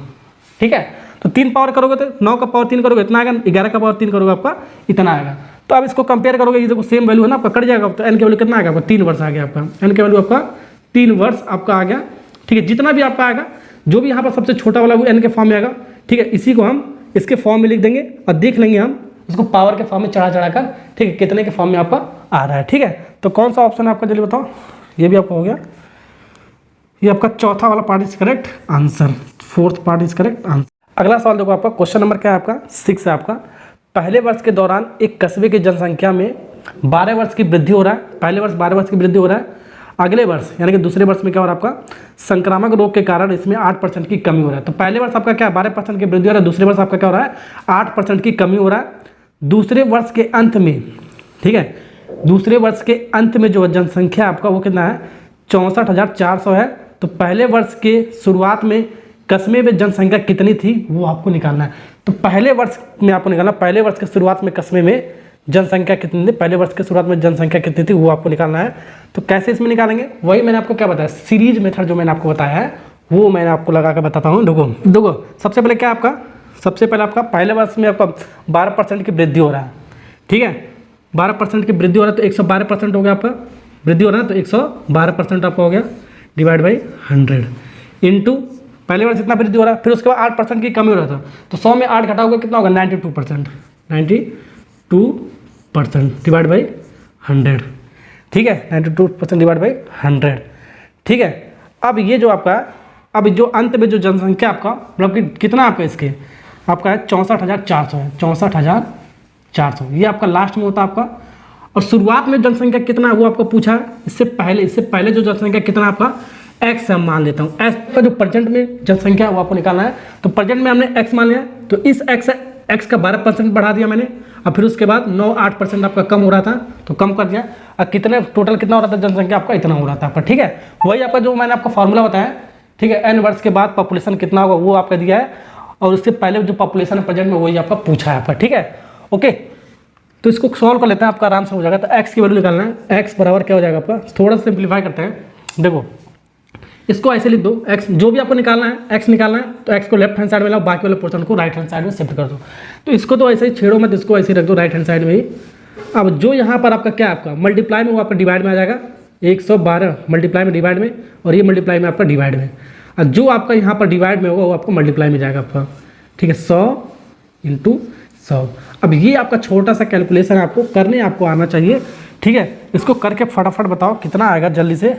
ठीक है, तो 3 पावर करोगे तो 9 का पावर 3 करोगे इतना आएगा, 11 का पावर 3 करोगे आपका इतना आएगा। तो अब इसको कंपेयर करोगे, ये देखो सेम वैल्यू है ना आपका, कट जाएगा। तो एन के वैल्यू कितना आएगा आपका 3 वर्ष आ गया आपका, एन के वैल्यू आपका 3 वर्ष आपका आ गया। ठीक है, जितना भी आपका आएगा, जो भी यहाँ पर सबसे छोटा वाला वो एन के फॉर्म में आएगा। ठीक है, इसी को हम इसके फॉर्म में लिख देंगे और देख लेंगे हम उसको पावर के फॉर्म में चढ़ा कर। ठीक है, कितने के फॉर्म में आपका आ रहा है। ठीक है, तो कौन सा ऑप्शन है आपका जल्दी बताओ। ये भी आपका हो गया, ये आपका चौथा वाला part is correct answer, 4th part is correct answer. अगला सवाल देखो आपका, क्वेश्चन नंबर क्या है आपका 6 है आपका। पहले वर्ष के दौरान एक कस्बे की जनसंख्या में 12 वर्ष की वृद्धि हो रहा है। पहले वर्ष 12 वर्ष की वृद्धि हो रहा है। अगले वर्ष यानी कि दूसरे वर्ष में क्या हो रहा है आपका, संक्रामक रोग के कारण इसमें 8% की कमी हो रहा है। तो पहले वर्ष आपका क्या 12% की वृद्धि हो रहा है, दूसरे वर्ष आपका क्या हो रहा है 8% की कमी हो रहा है। दूसरे वर्ष के अंत में, ठीक है, दूसरे वर्ष के अंत में जो जनसंख्या आपका वो कितना है 64,400 है। तो पहले वर्ष के शुरुआत में कस्बे में जनसंख्या कितनी थी वो आपको निकालना है। तो पहले वर्ष में आपको निकालना, पहले वर्ष के शुरुआत में कस्बे में जनसंख्या कितनी थी, पहले वर्ष के शुरुआत में जनसंख्या कितनी थी वो आपको निकालना है। तो कैसे इसमें निकालेंगे, वही मैंने आपको क्या बताया, सीरीज मेथड जो मैंने आपको बताया है वो मैंने आपको लगा कर बताता हूँ। देखो सबसे पहले क्या आपका, सबसे पहले आपका पहले वर्ष में आपका 12% की वृद्धि हो रहा है, ठीक है, 12% की वृद्धि हो रहा है तो 112% हो गया आपका, वृद्धि हो रहा है तो 112% आपका हो गया, डिवाइड बाई 100 इंटू पहले वर्ष इतना वृद्धि हो रहा है, फिर उसके बाद 8% की कमी हो रहा था तो 100 में 8 घटाओगे कितना होगा 92%, 92% डिवाइड बाई 100, ठीक है, 92% डिवाइड बाई 100, ठीक है। अब ये जो आपका, अब जो अंत में जो जनसंख्या आपका मतलब कि कितना आपका इसके आपका है 64,400 है, 64,400 ये आपका लास्ट में होता है आपका। और शुरुआत में जनसंख्या कितना है वो आपको पूछा है, इससे पहले जो जनसंख्या कितना आपका एक्स हम मान लेता हूँ, एक्स का जो प्रेजेंट में जनसंख्या है वो आपको निकालना है। तो प्रेजेंट में हमने एक्स मान लिया, तो इस एक्स का 12% बढ़ा दिया मैंने, और फिर उसके बाद 8% आपका कम हो रहा था तो कम कर दिया, और कितने टोटल कितना हो रहा था जनसंख्या आपका इतना हो रहा था आपका, ठीक है। वही आपका जो मैंने आपका फॉर्मूला बताया, ठीक है, एन वर्ष के बाद पॉपुलेशन कितना होगा वो आपका दिया है, और उससे पहले जो पॉपुलेशन है प्रेजेंट में वही आपका पूछा है आपका, ठीक है, ओके। तो इसको सॉल्व कर लेते हैं, आपका आराम से हो जाएगा। तो एक्स की वैल्यू निकालना है, एक्स बराबर क्या हो जाएगा आपका, थोड़ा सा सिंप्लीफाई करते हैं। देखो इसको ऐसे लिख दो, एक्स जो भी आपको निकालना है, एक्स निकालना है तो एक्स को लेफ्ट हैंड साइड में लाओ, बाकी वाले पोर्शन को राइट हैंड साइड में शिफ्ट कर दो। तो इसको तो ऐसे ही छेड़ो मत, इसको ऐसे ही रख दो राइट हैंड साइड में ही। अब जो यहाँ पर आपका क्या आपका मल्टीप्लाई में वो आपका डिवाइड में आ जाएगा, 112 मल्टीप्लाई में डिवाइड में, और ये मल्टीप्लाई में आपका डिवाइड में, और जो आपका यहाँ पर डिवाइड में होगा वो आपको मल्टीप्लाई में जाएगा आपका, ठीक है, 100 इंटू 100। अब ये आपका छोटा सा कैलकुलेशन आपको करने आपको आना चाहिए, ठीक है। इसको करके फटाफट बताओ कितना आएगा जल्दी से।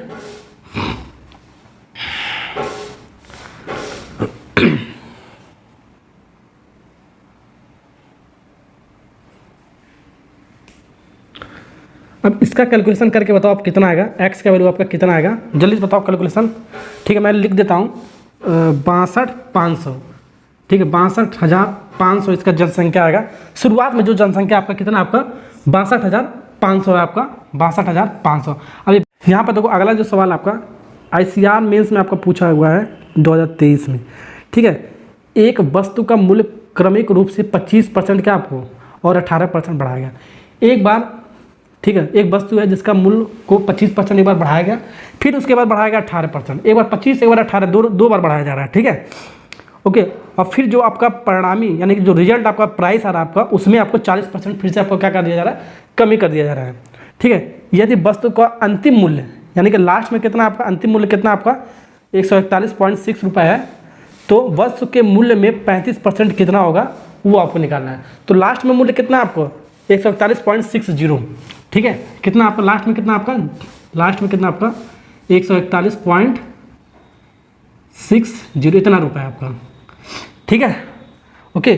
अब इसका कैलकुलेशन करके बताओ आप कितना आएगा, एक्स का वैल्यू आपका कितना आएगा, जल्दी से बताओ कैलकुलेशन, ठीक है। मैं लिख देता हूँ 62,500, ठीक है, 62,500 इसका जनसंख्या आएगा। शुरुआत में जो जनसंख्या आपका कितना आपका 62,500 है आपका, 62,500। अब यहाँ पर देखो अगला जो सवाल आपका ICR मेंस में आपका पूछा हुआ है 2023 में, ठीक है। एक वस्तु का मूल्य क्रमिक रूप से 25% क्या आपको और 18% बढ़ाया गया एक बार, ठीक है। एक वस्तु है जिसका मूल्य को 25% एक बार बढ़ाया गया, फिर उसके बाद बढ़ाया गया 18%, एक बार 25 एक बार 18 दो बार बढ़ाया जा रहा है, ठीक है, ओके। और फिर जो आपका परिणामी यानी कि जो रिजल्ट आपका प्राइस आ रहा है आपका, उसमें आपको 40% फिर से आपको क्या कर दिया जा रहा है, कमी कर दिया जा रहा है, ठीक है। यदि वस्तु का अंतिम मूल्य यानी कि लास्ट में कितना आपका अंतिम मूल्य कितना आपका 141.6 रुपये है, तो वस्तु के मूल्य में 35% कितना होगा वो आपको निकालना है। तो लास्ट में मूल्य कितना आपको 141.60, ठीक है, कितना आपका लास्ट में कितना आपका 141.60 इतना रुपये आपका, ठीक है, ओके।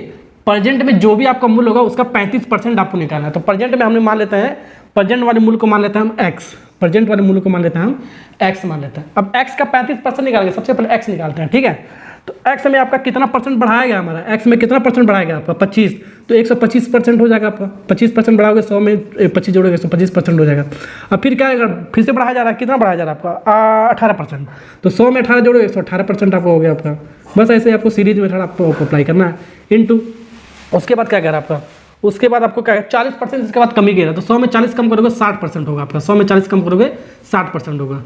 प्रेजेंट में जो भी आपका मूल्य होगा उसका 35% आपको निकालना है। तो प्रेजेंट में हमने मान लेते हैं, प्रेजेंट वाले मूल्य को मान लेते हैं हम एक्स, प्रेजेंट वाले मूल्य को मान लेते हैं हम एक्स मान लेते हैं। अब एक्स का 35% निकालेंगे, सबसे पहले एक्स निकालते हैं, ठीक है। तो एक्स में आपका कितना परसेंट बढ़ाया गया, हमारा एक्स में कितना परसेंट बढ़ाया गया आपका 25, तो 125% हो जाएगा आपका, 25% बढ़ाओगे 100 में 25 जोड़ोगे 125% हो जाएगा। अब फिर क्या आएगा, फिर से बढ़ाया जा रहा है, कितना बढ़ाया जा रहा है आपका 18%, तो 100 में 18 जोड़ोगे 118% आपका हो गया आपका। बस ऐसे आपको सीरीज मेथड आपको अप्लाई करना है इनटू, उसके बाद क्या कह रहा है आपका, उसके बाद आपको क्या है 40% इसके बाद कमी कह रहा है, तो 100 में 40 कम करोगे 60% होगा आपका, 100 में 40 कम करोगे 60% होगा,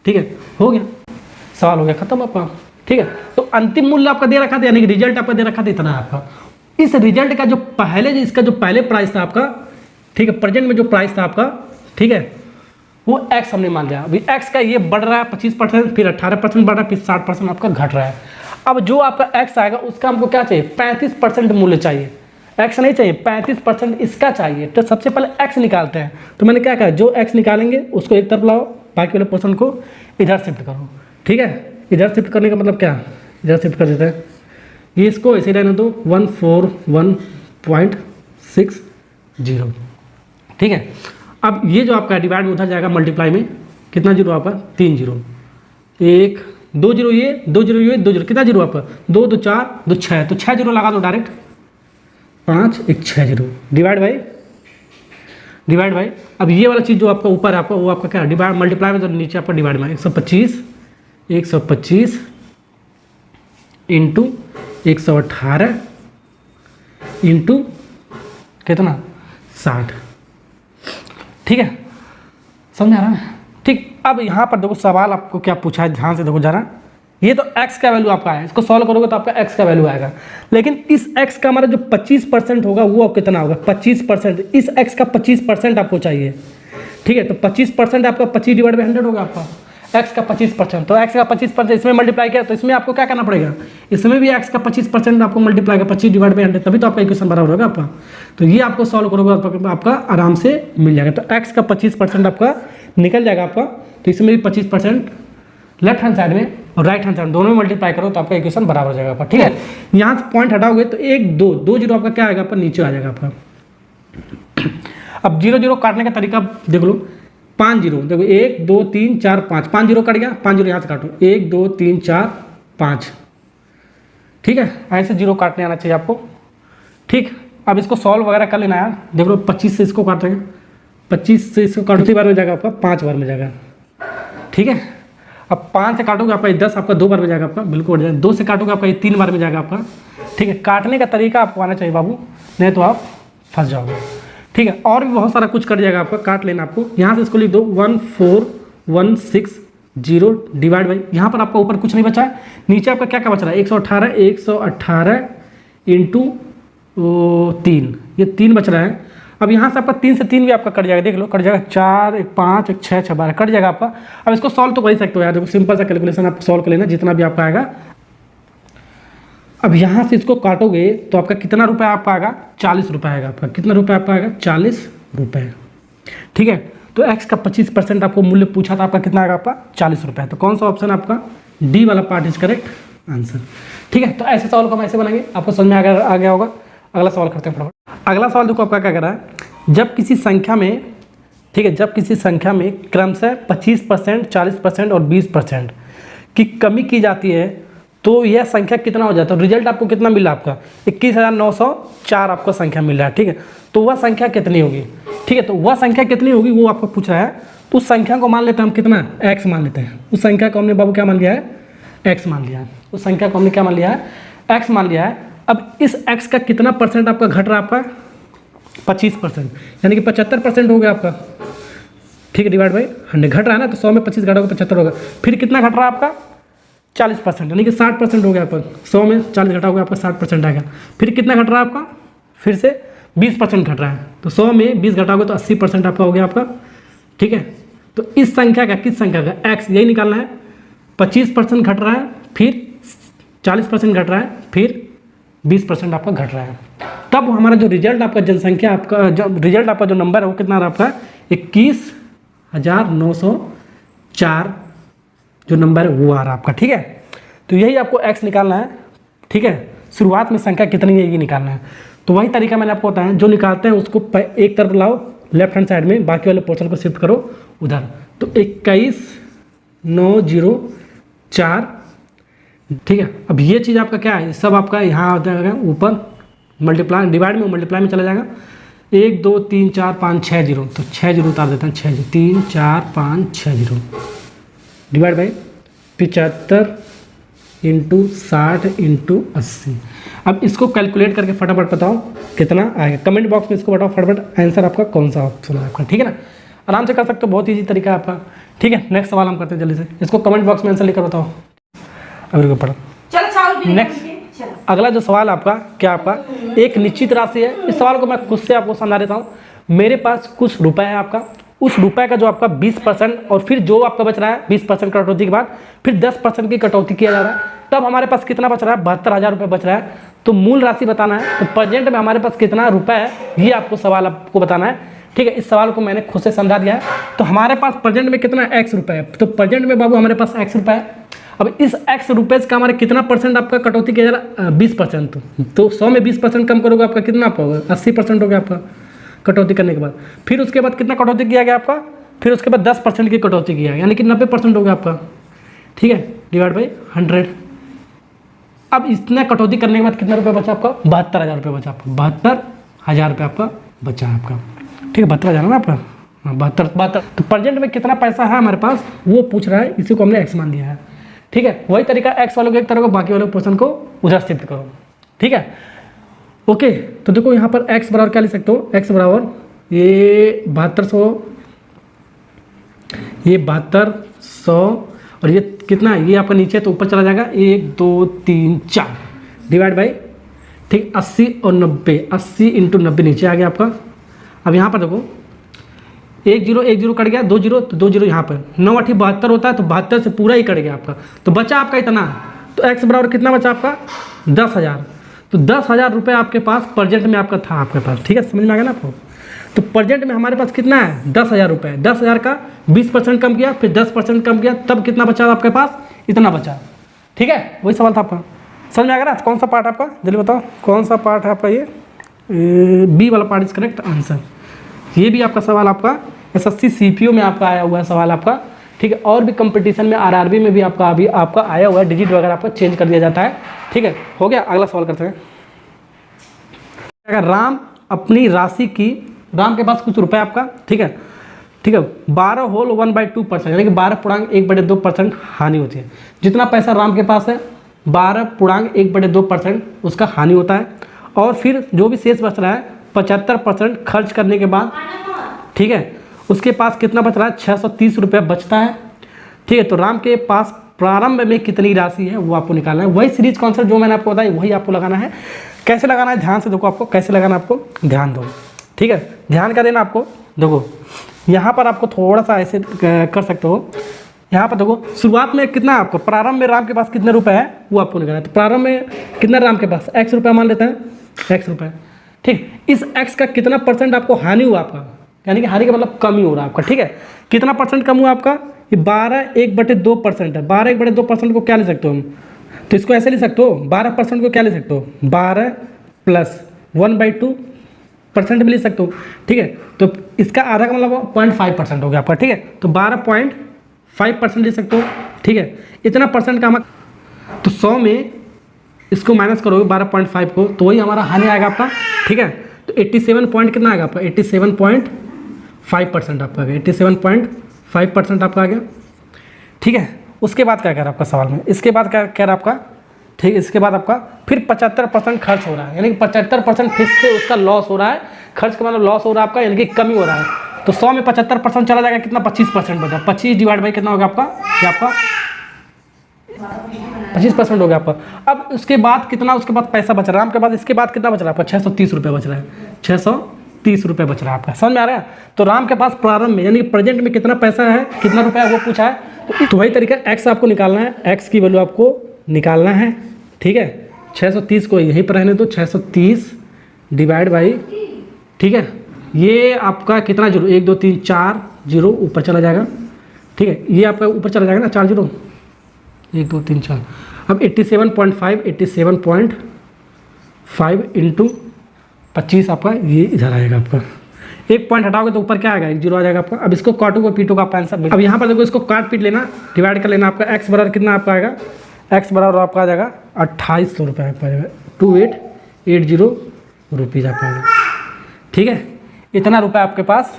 ठीक है, हो गया, सवाल हो गया खत्म आपका, ठीक है। तो अंतिम मूल्य आपका दे रखा था यानी कि रिजल्ट आपका दे रखा था इतना आपका, इस रिजल्ट का जो पहले जो इसका जो पहले प्राइस था आपका, ठीक है, प्रेजेंट में जो प्राइस था आपका, ठीक है, वो एक्स हमने मान लिया। अभी एक्स का ये बढ़ रहा है 25%, फिर 18% बढ़ रहा है, फिर 60% आपका घट रहा है। अब जो आपका एक्स आएगा उसका हमको क्या चाहिए 35% मूल्य चाहिए, एक्स नहीं चाहिए 35% इसका चाहिए। तो सबसे पहले एक्स निकालते हैं, तो मैंने क्या कहा जो एक्स निकालेंगे उसको एक तरफ लाओ, बाकी वाले पोर्शन को इधर शिफ्ट करो, ठीक है। इधर शिफ्ट करने का मतलब क्या, इधर शिफ्ट कर देते हैं, ये इसको ऐसे रहने दो 141.60, ठीक है। अब ये जो आपका डिवाइड में उधर जाएगा मल्टीप्लाई में, कितना जीरो आपका, 3 जीरो, 1 2 जीरो, ये 2 जीरो, ये 2 जीरो, कितना जीरो आपका, 2 2 4 2 6, तो 6 जीरो लगा दो डायरेक्ट, 5 1 6 जीरो, डिवाइड बाई। अब ये वाला चीज़ जो आपका ऊपर है आपका, वो आपका क्या है, डिवाइड मल्टीप्लाई में, तो नीचे आपका डिवाइड में 125 इंटू 118 इंटू कितना, 60। ठीक है, समझ आ रहा है। ठीक, अब यहाँ पर देखो सवाल आपको क्या पूछा है, ध्यान से देखो जरा। ये तो x का वैल्यू आपका है, इसको सॉल्व करोगे तो आपका x का वैल्यू आएगा, लेकिन इस x का हमारा जो 25% होगा वो कितना होगा, 25%। इस x का 25% आपको चाहिए। ठीक है, तो 25% आपका 25 डिवाइड बाई 100 होगा आपका x का 25%। तो x का 25% इसमें मल्टीप्लाई किया, तो इसमें आपको क्या करना पड़ेगा, इसमें भी x का 25% आपको मल्टीप्लाई किया, 25 डिवाइड बाई 100, तभी तो आपका इक्वेशन बराबर होगा आपका। तो ये आपको सॉल्व करोगे तो आपका आराम से मिल जाएगा। तो x का 25% आपका निकल जाएगा आपका, तो इसमें भी 25% लेफ्ट हैंड साइड में और राइट हैंड साइड दोनों में मल्टीप्लाई करो तो आपका इक्वेशन बराबर हो जाएगा आपका। ठीक है, यहाँ से पॉइंट हटाओगे तो 1 2 जीरो आपका क्या आएगा आपका, नीचे आ जाएगा आपका। अब 0 0 काटने का तरीका देख लो, 5 जीरो, देखो 1 2 3 4 5 जीरो कट गया, 5 जीरो यहाँ से काटो, 1 2 3 4 5। ठीक है, ऐसे जीरो काटने आना चाहिए आपको। ठीक, अब इसको सॉल्व वगैरह कर लेना यार। देख लो 25 से इसको काटेंगे, 25 से इसको काटती बार में जाएगा आपका, 5 बार में जाएगा। ठीक है, अब 5 से काटोगे आपका 10 आपका 2 बार में जाएगा आपका, बिल्कुल 2 से काटोगे आपका 3 बार में जाएगा आपका। ठीक है, काटने का तरीका आपको आना चाहिए बाबू, नहीं तो आप फंस जाओगे। ठीक है, और भी बहुत सारा कुछ कर जाएगा आपका, काट लेना आपको। यहाँ से इसको लिख दो 14160 डिवाइड बाई, यहाँ पर आपका ऊपर कुछ नहीं बचा है, नीचे आपका क्या क्या बच रहा है, 118 इंटू 3, ये 3 बच रहा है। अब यहाँ से आपका 3 से 3 भी आपका कट जाएगा, देख लो कट जाएगा, 4 1 5 1 6 6 12 कट जाएगा आपका। अब इसको सॉल्व तो कर ही सकते हो यार, देखो सिंपल सा कैलकुलेशन आप सॉल्व कर लेना, जितना भी आपका आएगा। अब यहाँ से इसको काटोगे तो आपका कितना रुपये आपका आएगा, 40 रुपये आएगा आपका। कितना रुपये आपका आएगा, 40 रुपये। ठीक है, तो x का 25% आपको मूल्य पूछा था, आपका कितना आएगा आपका, 40 रुपये। तो कौन सा ऑप्शन आपका, डी वाला पार्ट इज करेक्ट आंसर। ठीक है, तो ऐसे सवाल को हम ऐसे बनाएंगे, आपको समझ में आ गया होगा। अगला सवाल करते हैं फटाफट। अगला सवाल देखो आपका क्या कर रहा है, जब किसी संख्या में, ठीक है, जब किसी संख्या में क्रमशः 25%, 40% और 20% की कमी की जाती है तो यह संख्या कितना हो जाता है। रिजल्ट आपको कितना मिला, आपका 21,904 आपको संख्या मिल रहा है। ठीक है, तो वह संख्या कितनी होगी। ठीक है, तो वह संख्या कितनी होगी वो आपको पूछ रहा है। तो उस संख्या को मान लेते हैं हम कितना, x मान लेते हैं। उस संख्या को हमने बाबू क्या मान लिया है, x मान लिया है। उस संख्या को हमने क्या मान लिया है, x मान लिया है। अब इस x का कितना परसेंट आपका घट रहा है, आपका 25%, यानी कि 75% हो गया आपका। ठीक है, डिवाइड बाई 100 घट रहा है ना, तो 100 में 25 घटाओगे 75 होगा। फिर कितना घट रहा है आपका, 40%, यानी कि 60% हो गया आपका। 100 में 40 घटाओगे आपका 60% आएगा। फिर कितना घट रहा है आपका, फिर से 20% घट रहा है, तो 100 में 20 घटाओगे तो 80% आपका हो गया आपका। ठीक है, तो इस संख्या का, किस संख्या का, x यही निकालना है। 25% घट रहा है, फिर 40% घट रहा है, फिर 20% आपका घट रहा है। तब हमारा जो रिजल्ट आपका, जनसंख्या आपका, जो रिजल्ट आपका जो नंबर है वो कितना रहा आपका, 21,904 जो नंबर है वो आ रहा है आपका। ठीक है, तो यही आपको x निकालना है। ठीक है, शुरुआत में संख्या कितनी है ये निकालना है। तो वही तरीका मैंने आपको बताया, जो निकालते हैं उसको एक तरफ लाओ लेफ्ट हैंड साइड में, बाकी वाले पोर्शन को शिफ्ट करो उधर। तो 21,904। ठीक है, अब ये चीज़ आपका क्या है, सब आपका यहाँ आ जाएगा ऊपर, मल्टीप्लाई डिवाइड में, मल्टीप्लाई में चला जाएगा। 1 2 3 4 5 6 जीरो, तो 6 जीरो उतार देते हैं, 6 zero 3 4 5 6 zero divide by 75 into 60 into 80। अब इसको कैलकुलेट करके फटाफट बताओ कितना आएगा, कमेंट बॉक्स में इसको बताओ फटाफट, आंसर आपका कौन सा ऑप्शन है आपका। ठीक है ना, आराम से कर सकते हो, बहुत ईजी तरीका है आपका। ठीक है, नेक्स्ट सवाल हम करते हैं जल्दी से, इसको कमेंट बॉक्स में आंसर लेकर बताओ। अभी पढ़ो नेक्स्ट। अगला जो सवाल आपका क्या, आपका एक निश्चित राशि है। इस सवाल को मैं खुद से आपको समझा देता हूँ। मेरे पास कुछ रुपए है आपका, उस रुपए का जो आपका 20% और फिर जो आपका बच रहा है 20% कटौती के बाद फिर 10% की कटौती किया जा रहा है, तब हमारे पास कितना बच रहा है, 72,000 रुपये बच रहा है। तो मूल राशि बताना है। तो प्रेजेंट में हमारे पास कितना रुपए है ये आपको सवाल आपको बताना है। ठीक है, इस सवाल को मैंने खुद से समझा दिया है। तो हमारे पास प्रेजेंट में कितना x रुपये है, तो प्रेजेंट में बाबू हमारे पास x रुपये है। अब इस x रुपये का हमारे कितना परसेंट आपका कटौती किया जा रहा है, 20%। तो 100 में 20% कम करोगे आपका कितना होगा, 80% हो गया आपका कटौती करने के बाद। फिर उसके बाद कितना कटौती किया गया आपका, फिर उसके बाद 10% की कटौती किया, यानी कि 90% हो गया आपका, ठीक है, डिवाइड बाई 100। अब इतना कटौती करने के बाद कितना रुपये बचा आपका? 72,000 रुपये बचा आपका, 72,000 रुपये आपका बचा है आपका, ठीक है, 72,000 है ना आपका, हाँ 72। तो प्रेजेंट में कितना पैसा है हमारे पास वो पूछ रहा है, इसी को हमने एक्स मान दिया है, ठीक है। वही तरीका एक्स वालों को एक तरह को, बाकी वाले पोर्शन को उधर शिफ्ट करो, ठीक है, ओके। तो देखो यहाँ पर एक्स बराबर क्या लिख सकते हो? एक्स बराबर ये 7200, ये 7200 और ये कितना है? ये आपका नीचे तो ऊपर चला जाएगा, 1 2 3 4 डिवाइड बाई, ठीक, 80 और 90, 80 इंटू 90 नीचे आ गया आपका। अब यहाँ पर देखो 1 0 कट गया, 2 0 तो 2 0 यहाँ पर, 9 8 72 होता है, तो 72 से पूरा ही कट गया आपका, तो बचा आपका इतना। तो एक्स बराबर कितना बचा आपका? 10,000। तो 10,000 रुपये आपके पास प्रेजेंट में आपका था आपके पास, ठीक है, समझ में आ गया ना आपको? तो प्रेजेंट में हमारे पास कितना है? 10,000 रुपये। 10,000 का 20% कम किया, फिर 10% कम किया, तब कितना बचा आपके पास? इतना बचा, ठीक है। वही सवाल था आपका, समझ में आ गया ना? कौन सा पार्ट आपका, जल्दी बताओ कौन सा पार्ट है आपका? ये बी वाला पार्ट इज करेक्ट आंसर। ये भी आपका सवाल आपका SSC CPO में आपका आया हुआ है सवाल आपका, ठीक है। और भी कंपटीशन में RRB में भी आपका अभी आपका आया हुआ है, डिजिट वगैरह आपका चेंज कर दिया जाता है, ठीक है। हो गया, अगला सवाल करते हैं। अगर राम अपनी राशि की, राम के पास कुछ रुपए आपका, ठीक है, ठीक है, 12 होल 1/2%, यानी कि 12.1/2% हानि होती है। जितना पैसा राम के पास है 12.1/2% उसका हानि होता है, और फिर जो भी शेष बच रहा है 75% खर्च करने के बाद, ठीक है, उसके पास कितना बच रहा है? 630 रुपये बचता है, ठीक है। तो राम के पास प्रारंभ में कितनी राशि है वो आपको निकालना है। वही सीरीज कॉन्सेप्ट जो मैंने आपको बताया वही आपको लगाना है। कैसे लगाना है ध्यान से देखो, आपको कैसे लगाना है, आपको ध्यान दो, ठीक है, ध्यान का देना आपको। देखो यहाँ पर आपको थोड़ा सा ऐसे कर सकते हो, यहाँ पर देखो शुरुआत में कितना आपको, प्रारंभ में राम के पास कितने रुपए है वो आपको निकालना है। तो प्रारंभ में कितना राम के पास? x रुपये मान लेते हैं, x रुपये, ठीक। इस x का कितना % आपको हानि हुआ आपका, यानी कि हानि का मतलब कमी हो रहा है आपका, ठीक है। कितना % कम हुआ आपका? ये 12.1/2% है। 12.1/2% को क्या ले सकते हो हम? तो इसको ऐसे ले सकते हो, 12% को क्या ले सकते हो? 12 + 1/2% भी ले सकते हो, ठीक है। तो इसका आधा का मतलब 0.5% हो गया आपका, ठीक है। तो 12.5% ले सकते हो, ठीक है। इतना % का हम, तो 100 में इसको माइनस करोगे 12.5 को, तो वही हमारा हानि आएगा आपका, ठीक है। तो 87 पॉइंट कितना आएगा आपका? 87.5% आपका आ गया, 87.5% आपका आ गया, ठीक है। उसके बाद क्या कह रहा है आपका सवाल में? इसके बाद क्या कह रहा है आपका, ठीक है, इसके बाद आपका फिर 75% खर्च हो रहा है, यानी कि 75% फिर से उसका लॉस हो रहा है। खर्च का मतलब लॉस हो रहा है आपका, यानी कि कमी हो रहा है। तो 100 में 75% चला जाएगा, कितना? 25% बचा। 25 डिवाइड बाई कितना हो गया आपका? ये आपका 25% हो गया आपका। अब उसके बाद कितना, उसके बाद पैसा बच रहा है राम के पास, इसके बाद कितना बच रहा है आपका? 630 रुपये बच रहा है, 630 रुपये बच रहा है आपका, समझ में आ रहा है? तो राम के पास प्रारंभ में, यानी प्रेजेंट में कितना पैसा है, कितना रुपया है वो पूछा है। तो वही तरीका एक्स आपको निकालना है, एक्स की वैल्यू आपको निकालना है, ठीक है। 630 को यहीं पर रहने दो, 630 डिवाइड बाई, ठीक है, ये आपका कितना जीरो, 1 2 3 4 जीरो ऊपर चला जाएगा, ठीक है। ये आपका ऊपर चला जाएगा ना, 4 जीरो, 1 2 3 4। अब 87.5 इंटू 25 आपका ये इधर आएगा आपका। एक पॉइंट हटाओगे तो ऊपर क्या आएगा? 1 जीरो आ जाएगा आपका। अब इसको काटोगे पीटोगे आपका आंसर। अब यहाँ पर देखो इसको काट पीट लेना, डिवाइड कर लेना। आपका एक्स बराबर कितना आपका आएगा? एक्स बराबर आपका आ जाएगा 2800 रुपये आपका आएगा, 2880 रुपीज़ आपका आएगा, ठीक है। इतना रुपये आपके पास,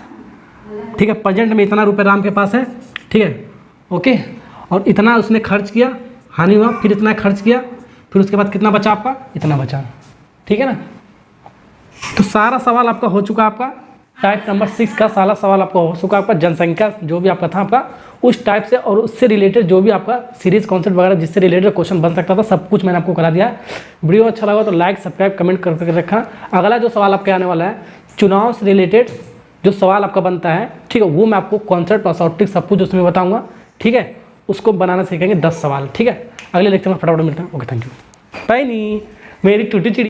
ठीक है, प्रेजेंट में इतना रुपये राम के पास है, ठीक है, ओके। और इतना उसने खर्च किया, हानि हुआ, फिर इतना खर्च किया, फिर उसके बाद कितना बचा आपका? इतना बचा, ठीक है ना। तो सारा सवाल आपका हो चुका, आपका टाइप नंबर 6 का सारा सवाल आपका हो चुका। आपका जनसंख्या जो भी आपका था आपका उस टाइप से और उससे रिलेटेड जो भी आपका सीरीज कॉन्सेप्ट वगैरह जिससे रिलेटेड क्वेश्चन बन सकता था सब कुछ मैंने आपको करा दिया है। वीडियो अच्छा लगा तो लाइक सब्सक्राइब कमेंट करके रखना। अगला जो सवाल आपके आने वाला है चुनाव से रिलेटेड जो सवाल आपका बनता है, ठीक है, वो मैं आपको कॉन्सेप्ट और शॉर्ट ट्रिक सब कुछ उसमें बताऊँगा, ठीक है। उसको बनाना सीखेंगे 10 सवाल, ठीक है। अगले लेक्चर में फटाफट मिलते हैं। Okay, thank you. पाई नहीं मेरी टूटी चिड़ी।